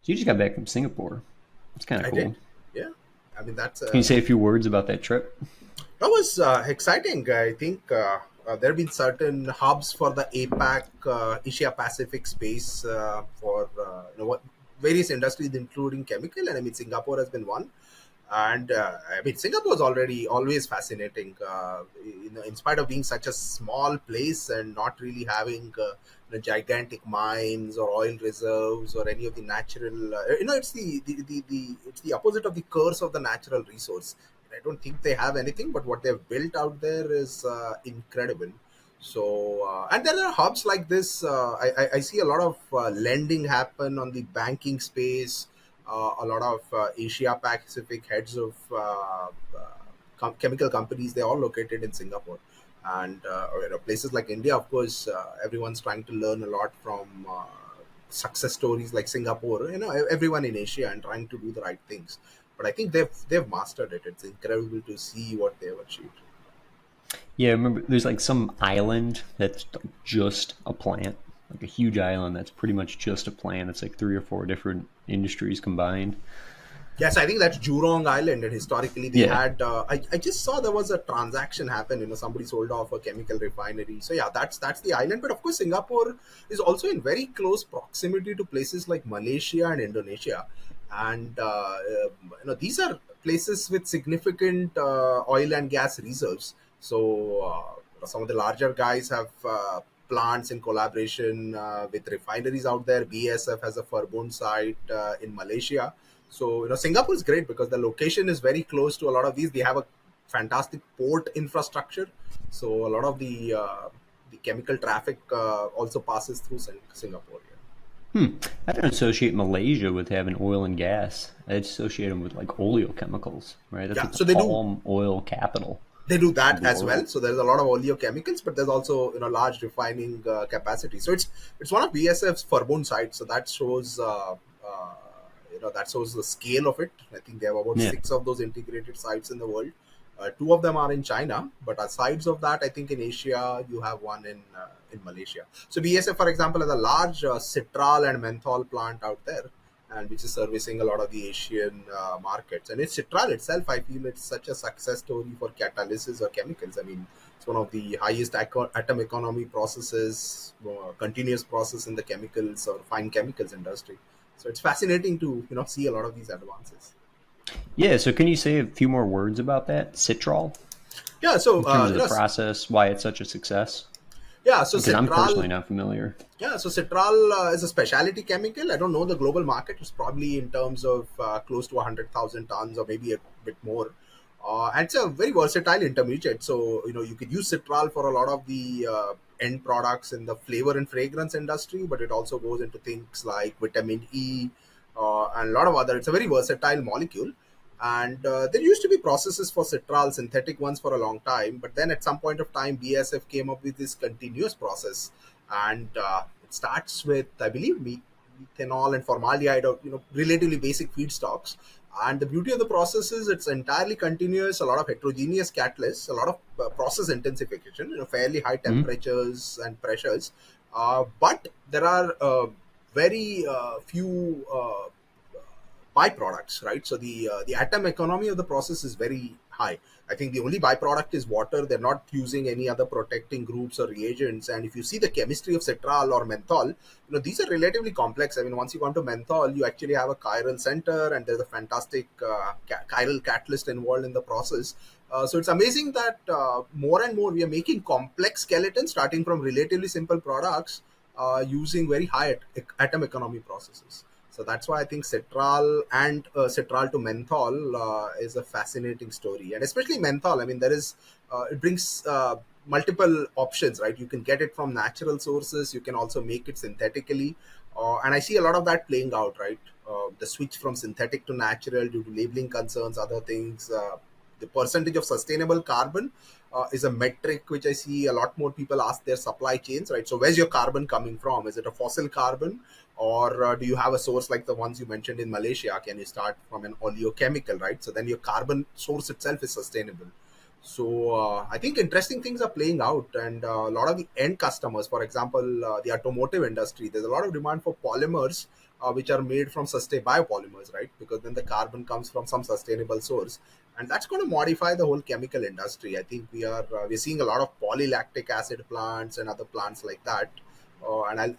So you just got back from Singapore. It's kind of I cool. did. Yeah. I mean, that's Can you say a few words about that trip? that was exciting. I think there have been certain hubs for the APAC, Asia Pacific space for various industries, including chemical. And I mean, Singapore has been one. And I mean, Singapore is already always fascinating. In spite of being such a small place and not really having gigantic mines or oil reserves or any of the natural, it's it's the opposite of the curse of the natural resource. I don't think they have anything, but what they've built out there is incredible. So, and there are hubs like this. I see a lot of lending happen on the banking space. A lot of Asia Pacific heads of chemical companies, they're all located in Singapore. And places like India, of course, everyone's trying to learn a lot from success stories like Singapore. Everyone in Asia and trying to do the right things. But I think they've mastered it. It's incredible to see what they've achieved. Yeah, remember there's like some island that's just a plant, like a huge island that's pretty much just a plant. It's like three or four different industries combined. Yes, I think that's Jurong Island, and historically they Yeah. had. I just saw there was a transaction happen. Somebody sold off a chemical refinery. So yeah, that's the island. But of course, Singapore is also in very close proximity to places like Malaysia and Indonesia, and these are places with significant oil and gas reserves. So some of the larger guys have. Plants in collaboration with refineries out there. BSF has a Verbund site in Malaysia, so Singapore is great because the location is very close to a lot of these. They have a fantastic port infrastructure, so a lot of the chemical traffic also passes through Singapore. Yeah. Hmm. I don't associate Malaysia with having oil and gas. I associate them with like oleochemicals, right? That's Yeah, like the so they do palm oil capital of that the as well. world. So there's a lot of oleochemicals, but there's also large refining capacity. So it's one of BSF's Verbund sites. So that shows that shows the scale of it. I think they have about Yeah. six of those integrated sites in the world. Two of them are in China, but aside of that, I think in Asia you have one in Malaysia. So BSF, for example, has a large citral and menthol plant out there, and which is servicing a lot of the Asian markets. And it's citral itself, I feel it's such a success story for catalysis or chemicals. I mean, it's one of the highest atom economy processes, continuous process in the chemicals or fine chemicals industry. So it's fascinating to see a lot of these advances. Yeah. So can you say a few more words about that citral Yeah, so in terms of the process, why it's such a success? Because I'm personally citral. not familiar. Yeah, so citral is a specialty chemical. I don't know the global market. It's probably in terms of close to 100,000 tons or maybe a bit more. And it's a very versatile intermediate. So, you could use citral for a lot of the end products in the flavor and fragrance industry, but it also goes into things like vitamin E and a lot of other. It's a very versatile molecule. And there used to be processes for citral, synthetic ones for a long time. But then at some point of time, BSF came up with this continuous process, and it starts with, I believe, methanol and formaldehyde, or relatively basic feedstocks. And the beauty of the process is it's entirely continuous, a lot of heterogeneous catalysts, a lot of process intensification, fairly high Hmm? temperatures and pressures. But there are very few byproducts, right? So the atom economy of the process is very high. I think the only byproduct is water. They're not using any other protecting groups or reagents. And if you see the chemistry of citral or menthol, these are relatively complex. I mean, once you go into menthol, you actually have a chiral center, and there's a fantastic chiral catalyst involved in the process. So it's amazing that more and more we are making complex skeletons starting from relatively simple products using very high atom economy processes. So that's why I think citral and citral to menthol is a fascinating story, and especially menthol. I mean, it brings multiple options, right? You can get it from natural sources. You can also make it synthetically, and I see a lot of that playing out, right? The switch from synthetic to natural due to labeling concerns, other things. The percentage of sustainable carbon is a metric which I see a lot more people ask their supply chains, right? So where's your carbon coming from? Is it a fossil carbon, or do you have a source like the ones you mentioned in Malaysia? Can you start from an oleochemical, right? So then your carbon source itself is sustainable. So I think interesting things are playing out, and a lot of the end customers, for example, the automotive industry, there's a lot of demand for polymers which are made from sustainable biopolymers, right? Because then the carbon comes from some sustainable source, and that's going to modify the whole chemical industry. I think we're seeing a lot of polylactic acid plants and other plants like that. And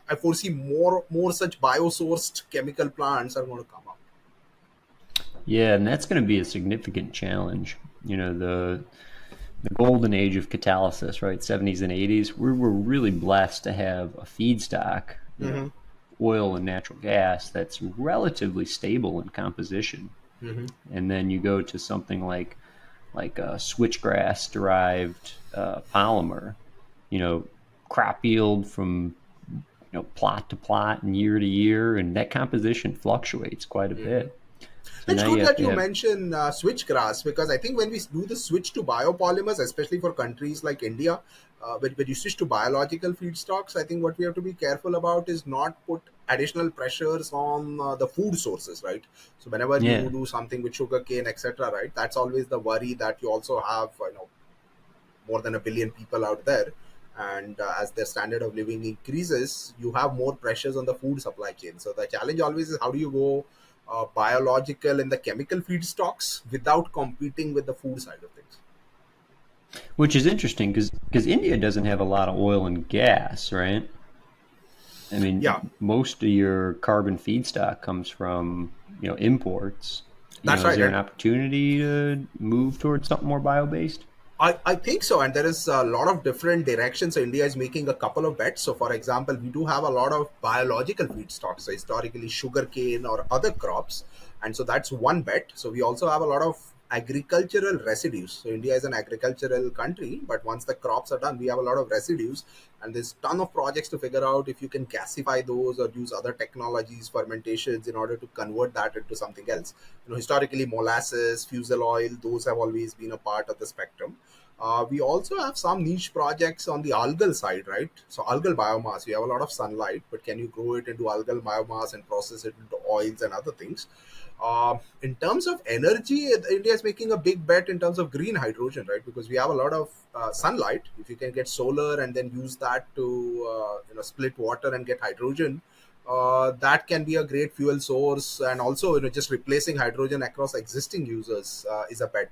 I foresee more such biosourced chemical plants are going to come up. Yeah, and that's going to be a significant challenge. The golden age of catalysis, right? 70s and 80s. We were really blessed to have a feedstock, Hmm. oil and natural gas that's relatively stable in composition. Hmm. And then you go to something like a switchgrass derived polymer, you know, crop yield from plot to plot and year to year, and that composition fluctuates quite a bit. So It's now good you have that to you have mention switchgrass, because I think when we do the switch to biopolymers, especially for countries like India, when you switch to biological feedstocks, I think what we have to be careful about is not put additional pressures on the food sources, right? So whenever you yeah do something with sugarcane, etc., right, that's always the worry that you also have, more than a billion people out there, and as their standard of living increases, you have more pressures on the food supply chain. So the challenge always is, how do you go biological in the chemical feedstocks without competing with the food side of things? which is interesting because India doesn't have a lot of oil and gas, right? I Yeah, mean, most of your carbon feedstock comes from imports. that's Is right. there an And opportunity to move towards something more bio-based? I think so, and there is a lot of different directions. So India is making a couple of bets. So, for example, we do have a lot of biological feedstocks, so historically sugarcane or other crops, and so that's one bet. So we also have a lot of agricultural residues. So India is an agricultural country, but once the crops are done, we have a lot of residues, and there's ton of projects to figure out if you can gasify those or use other technologies, fermentations, in order to convert that into something else. Historically, molasses, fusel oil, those have always been a part of the spectrum. We also have some niche projects on the algal side, right? So algal biomass, we have a lot of sunlight, but can you grow it into algal biomass and process it into oils and other things? In terms of energy, India is making a big bet in terms of green hydrogen, right? Because we have a lot of sunlight. If you can get solar and then use that to split water and get hydrogen, that can be a great fuel source. And also, just replacing hydrogen across existing users is a bet.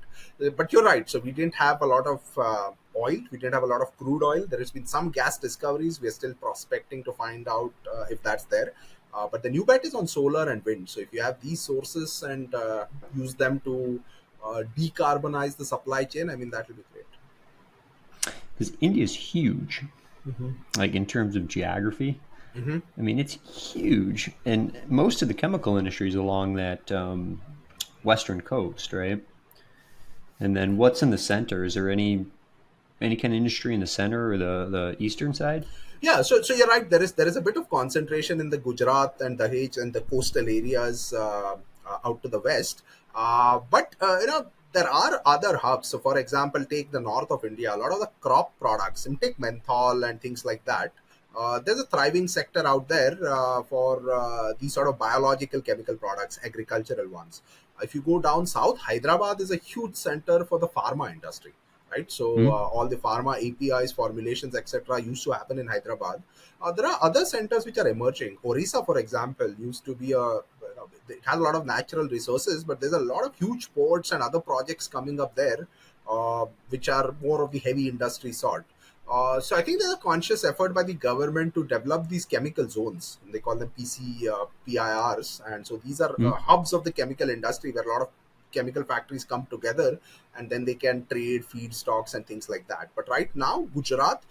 But you're right. So we didn't have a lot of oil. We didn't have a lot of crude oil. There has been some gas discoveries. We're still prospecting to find out if that's there. But the new bet is on solar and wind. So if you have these sources and use them to decarbonize the supply chain, I mean, that will be great. Because India is huge, Hmm. like in terms of geography. Hmm. I mean, it's huge, and most of the chemical industry is along that western coast, right? And then what's in the center? Is there any kind of industry in the center or the eastern side? Yeah, so you're right. There is a bit of concentration in the Gujarat and Dahej and the coastal areas out to the west. But there are other hubs. So, for example, take the north of India. A lot of the crop products, and take menthol and things like that. There's a thriving sector out there for these sort of biological chemical products, agricultural ones. If you go down south, Hyderabad is a huge center for the pharma industry, right? So Hmm? all the pharma APIs, formulations, etc., used to happen in Hyderabad. There are other centers which are emerging. Orissa, for example, used to be it has a lot of natural resources, but there's a lot of huge ports and other projects coming up there, which are more of the heavy industry sort. So I think there's a conscious effort by the government to develop these chemical zones. They call them PIRs, and so these are Hmm? hubs of the chemical industry where a lot of chemical factories come together, and then they can trade feedstocks and things like that. But right now, Gujarat,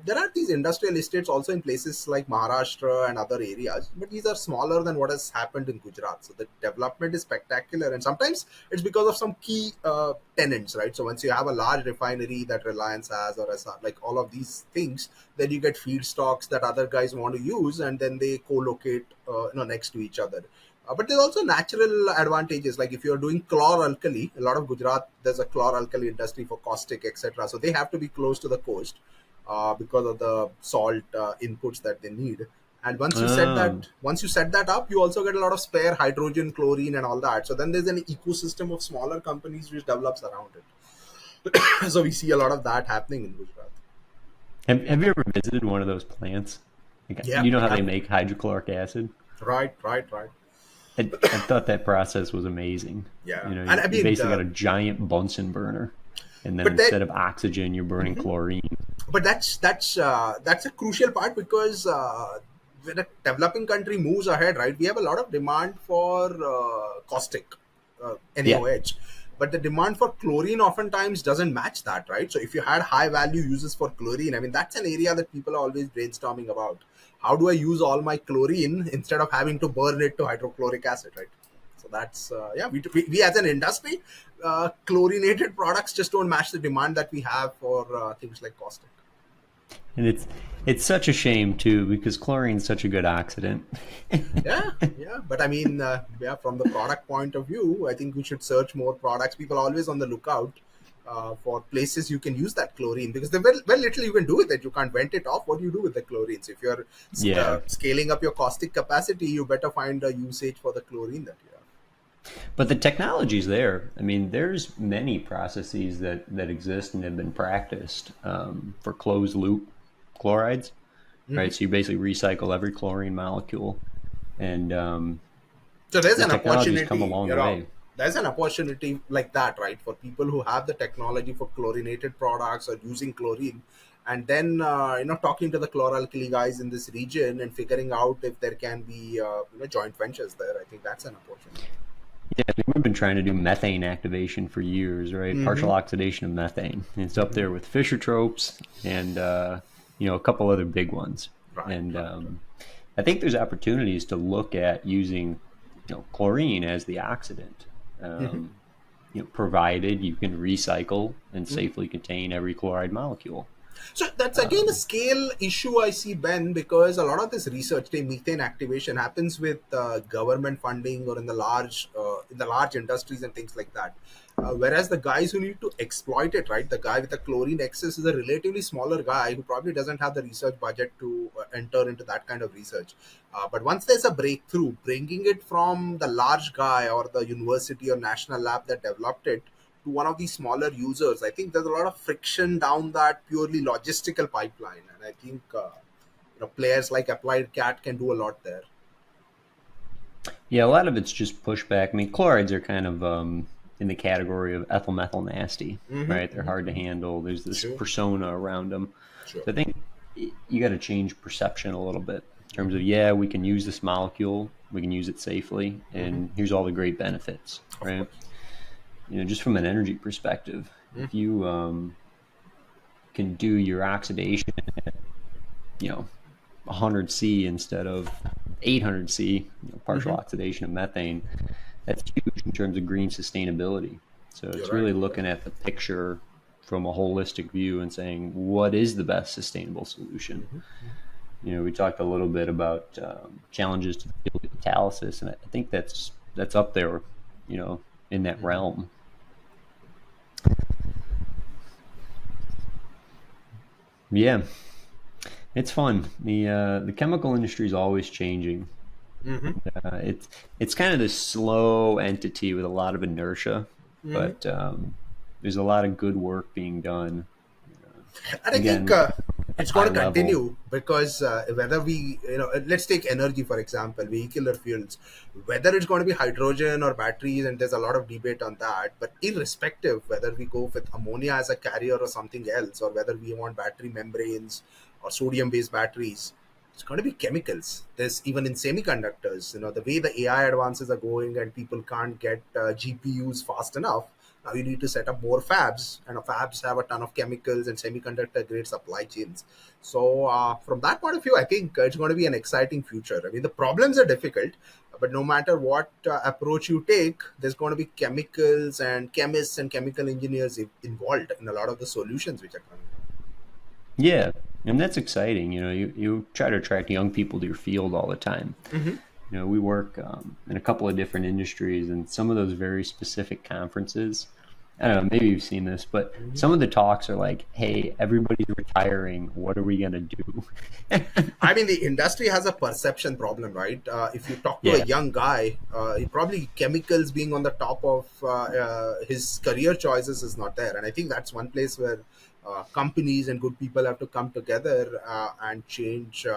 there are these industrial estates also in places like Maharashtra and other areas, but these are smaller than what has happened in Gujarat. So the development is spectacular, and sometimes it's because of some key tenants, right? So once you have a large refinery that Reliance has, or SR, like all of these things, then you get feedstocks that other guys want to use, and then they co-locate, next to each other. But there's also natural advantages, like if you're doing chlor-alkali, a lot of Gujarat, there's a chlor-alkali industry for caustic, etc. So they have to be close to the coast because of the salt inputs that they need. And Oh, once you set that up, you also get a lot of spare hydrogen, chlorine, and all that. So then there's an ecosystem of smaller companies which develops around it. So we see a lot of that happening in Gujarat. Have you ever visited one of those plants? Like, Yeah, you know how yeah, they make hydrochloric acid? right, right, right. I thought that process was amazing. Yeah, You know, and I you mean, basically got a giant Bunsen burner, and then but that instead of oxygen, you're burning chlorine. but that's a crucial part because when a developing country moves ahead, right, we have a lot of demand for caustic, Yeah, NaOH, but the demand for chlorine oftentimes doesn't match that, right? So if you had high value uses for chlorine, I mean that's an area that people are always brainstorming about. How do I use all my chlorine instead of having to burn it to hydrochloric acid, right? So that's yeah. We as an industry, chlorinated products just don't match the demand that we have for things like caustic. and it's such a shame too because chlorine's such a good oxidant. Yeah, yeah. But I mean, yeah, from the product point of view, I think we should search more products. People are always on the lookout for places you can use that chlorine because there's very little you can do with it. You can't vent it off. What do you do with the chlorine? So if you're Yeah, scaling up your caustic capacity, you better find a usage for the chlorine that you have. but the technology's there. I mean, there's many processes that exist and have been practiced for closed loop chlorides, right? So you basically recycle every chlorine molecule, and So there's the an technology's come a opportunity, long way. there's an opportunity like that, right, for people who have the technology for chlorinated products or using chlorine, and then talking to the chloralkali guys in this region and figuring out if there can be joint ventures there. I think that's an opportunity. Yeah, I mean, we've been trying to do methane activation for years, right? Mm-hmm. Partial oxidation of methane. And it's up there with Fischer tropes and a couple other big ones. Right, And right. I think there's opportunities to look at using, chlorine as the oxidant, Mm-hmm. provided you can recycle and Mm-hmm. safely contain every chloride molecule. So that's again a scale issue I see, Ben, because a lot of this research, say methane activation, happens with government funding or in the large industries and things like that. Whereas the guys who need to exploit it, right, the guy with the chlorine excess is a relatively smaller guy who probably doesn't have the research budget to enter into that kind of research. But once there's a breakthrough, bringing it from the large guy or the university or national lab that developed it to one of these smaller users, I think there's a lot of friction down that purely logistical pipeline, and I think players like Applied Cat can do a lot there. Yeah, a lot of it's just pushback. I mean, chlorides are kind of in the category of ethyl methyl nasty, Mm-hmm. right? They're hard to handle. There's this Sure, persona around them. sure. So I think you got to change perception a little bit in terms of, yeah, we can use this molecule, we can use it safely, Mm-hmm. and here's all the great benefits, Of right? course. Just from an energy perspective, if you can do your oxidation at, 100 C instead of 800 C, partial Mm-hmm. oxidation of methane, that's huge in terms of green sustainability. So You're it's right. really You're right. looking at the picture from a holistic view and saying, what is the best sustainable solution? We talked a little bit about challenges to the field of catalysis, and I think that's up there, in that realm. Yeah, it's fun. The chemical industry is always changing. Mm-hmm. It's kind of this slow entity with a lot of inertia, Mm-hmm. but there's a lot of good work being done. And I think Again, it's high going to level. continue because whether we, let's take energy for example, vehicular fuels, whether it's going to be hydrogen or batteries, and there's a lot of debate on that. But irrespective whether we go with ammonia as a carrier or something else, or whether we want battery membranes or sodium-based batteries, it's going to be chemicals. There's even in semiconductors, the way the AI advances are going, and people can't get GPUs fast enough. Now you need to set up more fabs, and fabs have a ton of chemicals and semiconductor grade supply chains. So from that point of view, I think it's going to be an exciting future. I mean, the problems are difficult, but no matter what approach you take, there's going to be chemicals and chemists and chemical engineers involved in a lot of the solutions which are coming. Yeah, and that's exciting. You try to attract young people to your field all the time. Mm-hmm. We work in a couple of different industries, and some of those very specific conferences. I don't know, maybe you've seen this, but Mm-hmm. some of the talks are like, "Hey, everybody's retiring. What are we gonna do?" I mean, the industry has a perception problem, right? If you talk to a Yeah. young guy, he probably chemicals being on the top of his career choices is not there. And I think that's one place where companies and good people have to come together and change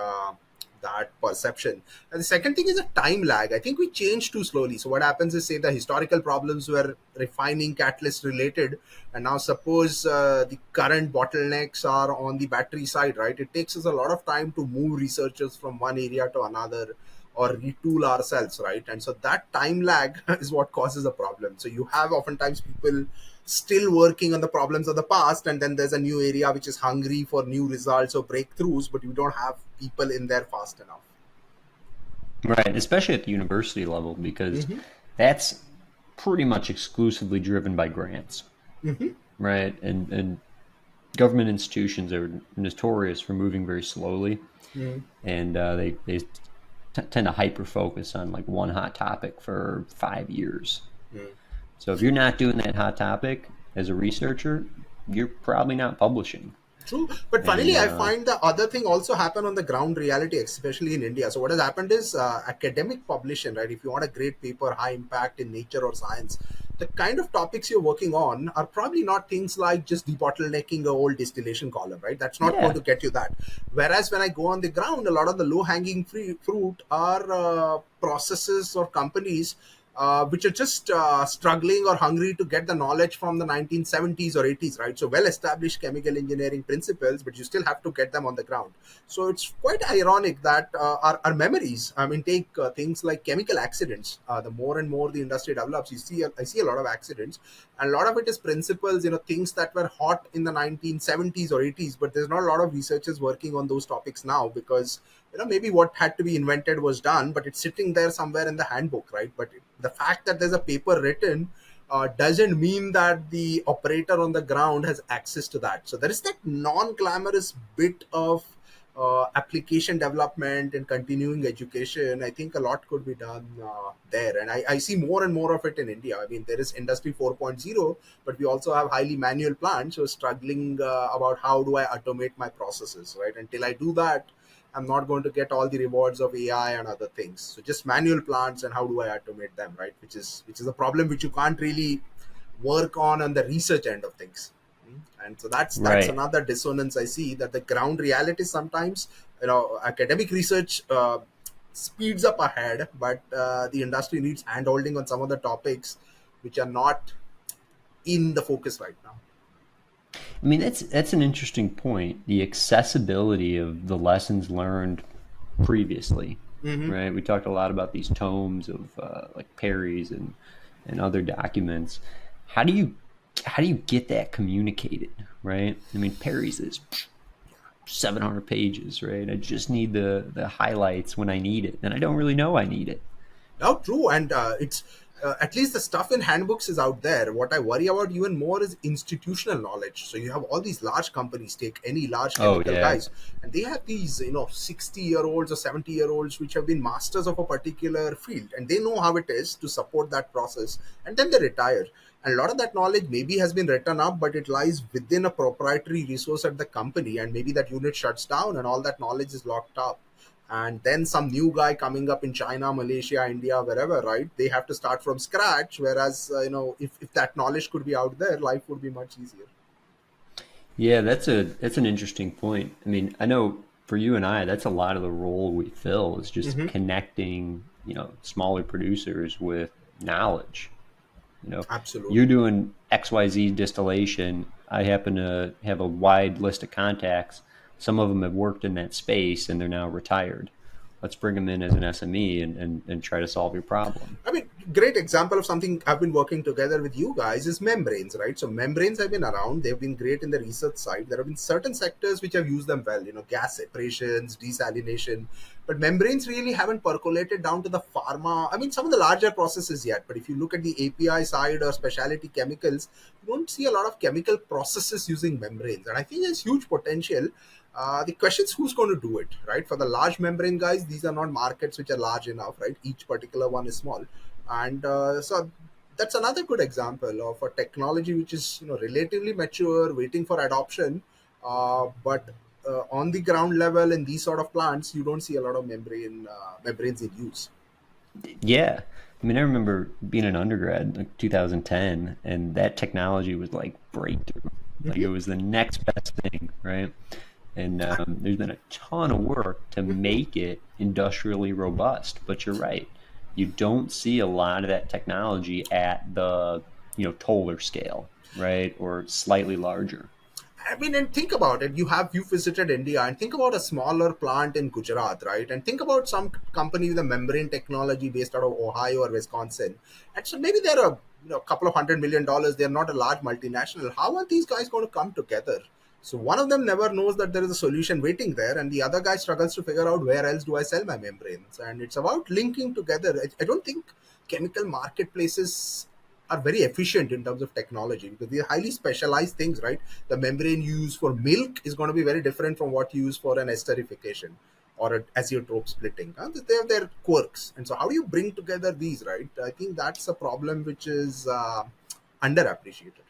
that perception. And the second thing is a time lag. I think we change too slowly. So what happens is, say, the historical problems were refining catalyst related, and now suppose the current bottlenecks are on the battery side, right? It takes us a lot of time to move researchers from one area to another or retool ourselves, right? And so that time lag is what causes a problem. So you have oftentimes people still working on the problems of the past, and then there's a new area which is hungry for new results or breakthroughs, but you don't have people in there fast enough. Right, especially at the university level, because Mm-hmm. that's pretty much exclusively driven by grants, Mm-hmm. right? And government institutions are notorious for moving very slowly, Mm-hmm. and tend to hyper focus on like one hot topic for 5 years. So if you're not doing that hot topic as a researcher, you're probably not publishing. True, but And funnily, I find the other thing also happen on the ground reality, especially in India. So what has happened is academic publishing, right? If you want a great paper, high impact in nature or science, the kind of topics you're working on are probably not things like just debottlenecking a old distillation column, right? That's not going yeah, to get you that. Whereas when I go on the ground, a lot of the low hanging fruit are processes or companies which are just struggling or hungry to get the knowledge from the 1970s or 80s, right? So well established chemical engineering principles, but you still have to get them on the ground. So it's quite ironic that our memories, I mean, take things like chemical accidents. The more and more the industry develops, I see a lot of accidents, and a lot of it is principles, things that were hot in the 1970s or 80s, but there's not a lot of researchers working on those topics now because maybe what had to be invented was done, but it's sitting there somewhere in the handbook, right? But the fact that there's a paper written doesn't mean that the operator on the ground has access to that. So there is that non-glamorous bit of application development and continuing education. I think a lot could be done there, and I see more and more of it in India. I mean, there is industry 4.0, but we also have highly manual plants who are struggling about how do I automate my processes, right? Until I do that, I'm not going to get all the rewards of AI and other things. So just manual plants and how do I automate them, right? Which is a problem which you can't really work on the research end of things. And so that's right. another dissonance I see, that the ground reality sometimes, academic research speeds up ahead, but the industry needs hand holding on some of the topics which are not in the focus right now. I mean, that's an interesting point. The accessibility of the lessons learned previously, Mm-hmm. right? We talked a lot about these tomes of like Perry's and other documents. How do you how do you get that communicated, right? I mean, Perry's is 700 pages, right? I just need the highlights when I need it, and I don't really know I need it. Now, true, and it's at least the stuff in handbooks is out there. What I worry about even more is institutional knowledge. So you have all these large companies, take any large Oh chemical yeah, guys, and they have these 60-year-olds or 70-year-olds which have been masters of a particular field, and they know how it is to support that process, and then they retire. And a lot of that knowledge maybe has been written up, but it lies within a proprietary resource at the company, and maybe that unit shuts down, and all that knowledge is locked up, and then some new guy coming up in China, Malaysia, India, wherever, right? They have to start from scratch. Whereas, if that knowledge could be out there, life would be much easier. yeah. That's an interesting point. I mean, I know for you and I, that's a lot of the role we fill is just Hmm. connecting, smaller producers with knowledge. You know, you're Absolutely. doing XYZ distillation. I happen to have a wide list of contacts. Some of them have worked in that space and they're now retired. Let's bring them in as an SME and try to solve your problem. I mean, great example of something I've been working together with you guys is membranes, right? So membranes have been around. They've been great in the research side. There have been certain sectors which have used them well, gas separations, desalination. But membranes really haven't percolated down to the pharma. I mean, some of the larger processes yet. But if you look at the API side or specialty chemicals, you don't see a lot of chemical processes using membranes. And I think there's huge potential. The question is who's going to do it, right? For the large membrane guys, these are not markets which are large enough, right? Each particular one is small, and so that's another good example of a technology which is relatively mature, waiting for adoption, but on the ground level in these sort of plants, you don't see a lot of membranes in use. Yeah. I mean, I remember being an undergrad, like 2010, and that technology was like breakthrough. Like it Hmm. was the next best thing, right? And there's been a ton of work to make it industrially robust. But you're right. You don't see a lot of that technology at the, Toller scale, right? Or slightly larger. I mean, and think about it. You visited India, and think about a smaller plant in Gujarat, right? And think about some company with a membrane technology based out of Ohio or Wisconsin. And so maybe they're a couple of $100 million. They're not a large multinational. How are these guys going to come together? So one of them never knows that there is a solution waiting there, and the other guy struggles to figure out where else do I sell my membranes. And it's about linking together. I don't think chemical marketplaces are very efficient in terms of technology because they're highly specialized things, right? The membrane used for milk is going to be very different from what you use for an esterification or an azeotrope splitting. They have their quirks. And so, how do you bring together these, right? I think that's a problem which is underappreciated.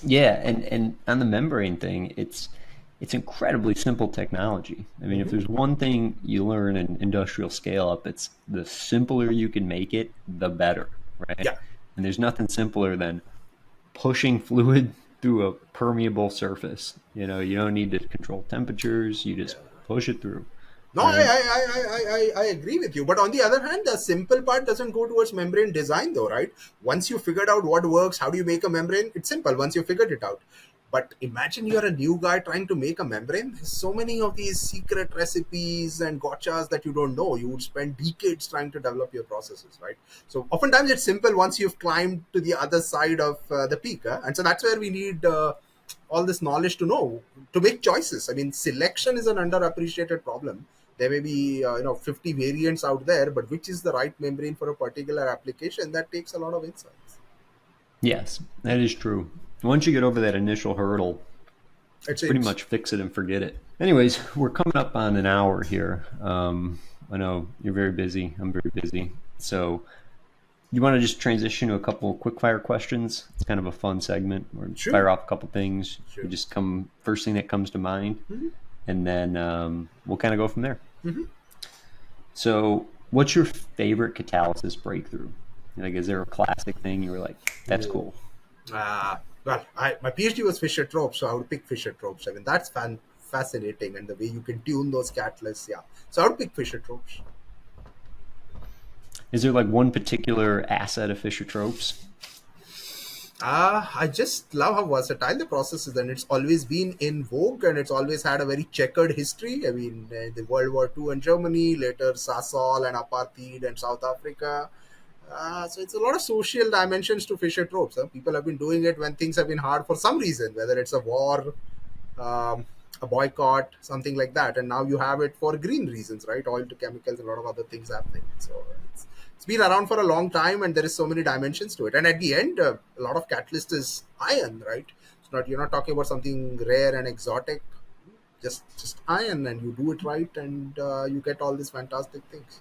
Yeah, and on the membrane thing, it's incredibly simple technology. I mean, if Hmm. there's one thing you learn in industrial scale up, it's the simpler you can make it, the better, right? Yeah. And there's nothing simpler than pushing fluid through a permeable surface. You don't need to control temperatures, you just push it through, No, right? I agree with you. But on the other hand, the simple part doesn't go towards membrane design, though, right? Once you figured out what works, how do you make a membrane? It's simple once you figured it out. But imagine you're a new guy trying to make a membrane. There's so many of these secret recipes and gotchas that you don't know. You would spend decades trying to develop your processes, right? So oftentimes it's simple once you've climbed to the other side of the peak. Huh? And so that's where we need all this knowledge to know to make choices. I mean, selection is an underappreciated problem. There may be 50 variants out there, but which is the right membrane for a particular application? That takes a lot of insights. Yes, that is true. Once you get over that initial hurdle, It it's pretty seems. much fix it and forget it. Anyways, we're coming up on an hour here. I know you're very busy. I'm very busy. So you want to just transition to a couple of quick fire questions? It's kind of a fun segment. Or Sure. fire off a couple things. You Sure. just come first thing that comes to mind, Hmm. and then we'll kind of go from there. Hmm. So, what's your favorite catalysis breakthrough? Like, is there a classic thing you were like, that's Oh. cool? Well, my PhD was Fischer tropes, so I would pick Fischer tropes. I mean, that's fascinating, and the way you can tune those catalysts, yeah. So I would pick Fischer tropes. Is there like one particular asset of Fischer tropes? I just love how versatile the process is, and it's always been in vogue, and it's always had a very checkered history. I mean, the World War II and Germany, later Sasol and apartheid and South Africa. So it's a lot of social dimensions to Fisher tropes. Huh? People have been doing it when things have been hard for some reason, whether it's a war, um, a boycott, something like that. And now you have it for green reasons, right? Oil to chemicals, a lot of other things happening. So it's been around for a long time, and there is so many dimensions to it. And at the end, a lot of catalyst is iron, right? It's not, you're not talking about something rare and exotic. Just iron, and you do it right, and you get all these fantastic things.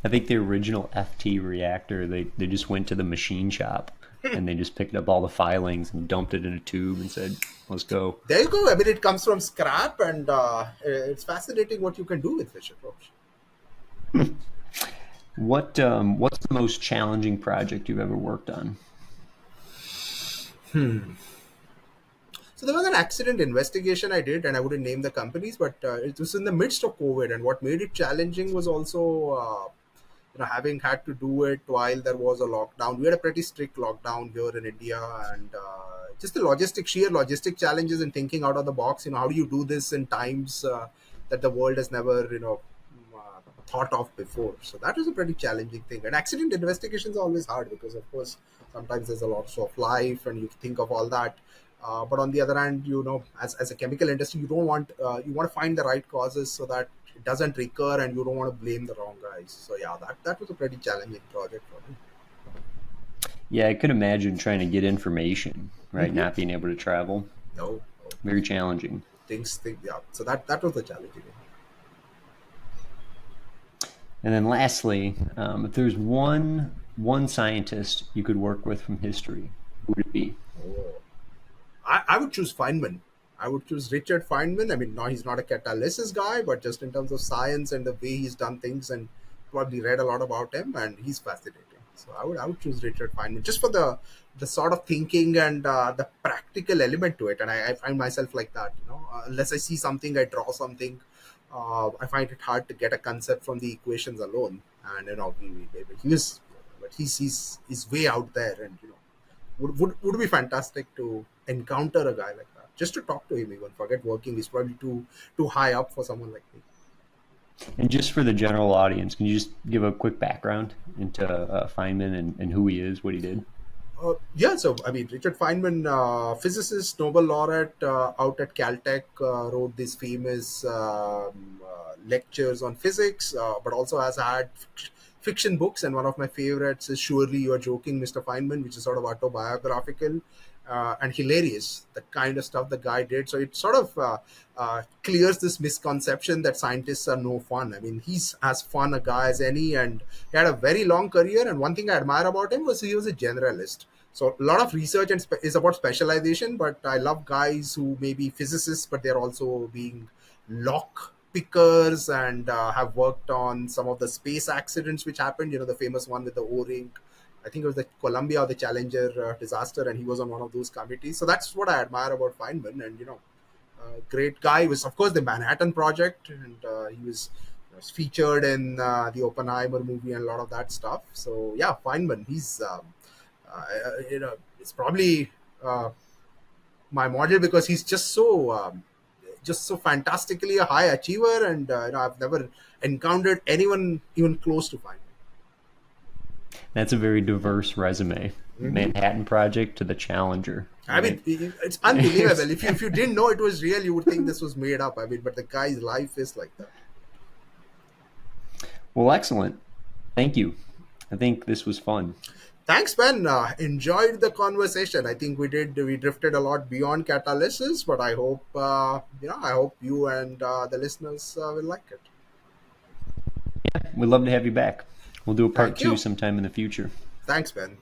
I think the original FT reactor, they just went to the machine shop and they just picked up all the filings and dumped it in a tube and said, let's go. There you go. I mean, it comes from scrap, and it's fascinating what you can do with Fisher tropes. What's the most challenging project you've ever worked on? So there was an accident investigation I did, and I wouldn't name the companies, but it was in the midst of COVID, and what made it challenging was also having had to do it while there was a lockdown. We had a pretty strict lockdown here in India, and just the sheer logistic challenges in thinking out of the box. How do you do this in times that the world has never thought of before? So that was a pretty challenging thing. And accident investigations are always hard because, of course, sometimes there's a loss of life, and you think of all that. But on the other hand, as a chemical industry, you want to find the right causes so that it doesn't recur, and you don't want to blame the wrong guys. So yeah, that was a pretty challenging project for me. Yeah, I could imagine trying to get information, right? Hmm. Not being able to travel. No, Very challenging. yeah. So that was the challenging one. And then lastly, if there's one scientist you could work with from history, who would it be? Oh. I would choose Feynman. I would choose Richard Feynman. I mean, no, he's not a catalysis guy, but just in terms of science and the way he's done things, and probably read a lot about him, and he's fascinating. So I would choose Richard Feynman just for the sort of thinking and the practical element to it. And I find myself like that. Unless I see something, I draw something. I find it hard to get a concept from the equations alone. And he was, but he's way out there, and would be fantastic to encounter a guy like that. Just to talk to him, even forget working, he's probably too high up for someone like me. And just for the general audience, can you just give a quick background into Feynman and who he is, what he did? Yeah, so I mean, Richard Feynman, physicist, Nobel laureate, out at Caltech, wrote these famous lectures on physics, but also has had fiction books. And one of my favorites is Surely You Are Joking, Mr. Feynman, which is sort of autobiographical and hilarious, the kind of stuff the guy did. So it sort of clears this misconception that scientists are no fun. I mean, he's as fun a guy as any, and he had a very long career. And one thing I admire about him was he was a generalist. So a lot of research is about specialization, but I love guys who may be physicists, but they're also being lock pickers and have worked on some of the space accidents which happened. The famous one with the O-ring. I think it was the Columbia or the Challenger disaster, and he was on one of those committees. So that's what I admire about Feynman. And great guy. He was, of course, the Manhattan Project, and he was featured in the Oppenheimer movie and a lot of that stuff. So yeah, Feynman. He's it's probably my model because he's just so fantastically a high achiever, and I've never encountered anyone even close to Feynman. That's a very diverse resume. Mm-hmm. Manhattan Project to the Challenger, I mean, right? it's unbelievable. If you didn't know it was real, you would think this was made up. I mean, but the guy's life is like that. Well, excellent. Thank you. I think this was fun. Thanks, Ben. Enjoyed the conversation. I think we drifted a lot beyond catalysis, but I hope you and the listeners will like it. We'd love to have you back. We'll do a part Thank two you. sometime in the future. Thanks, Ben.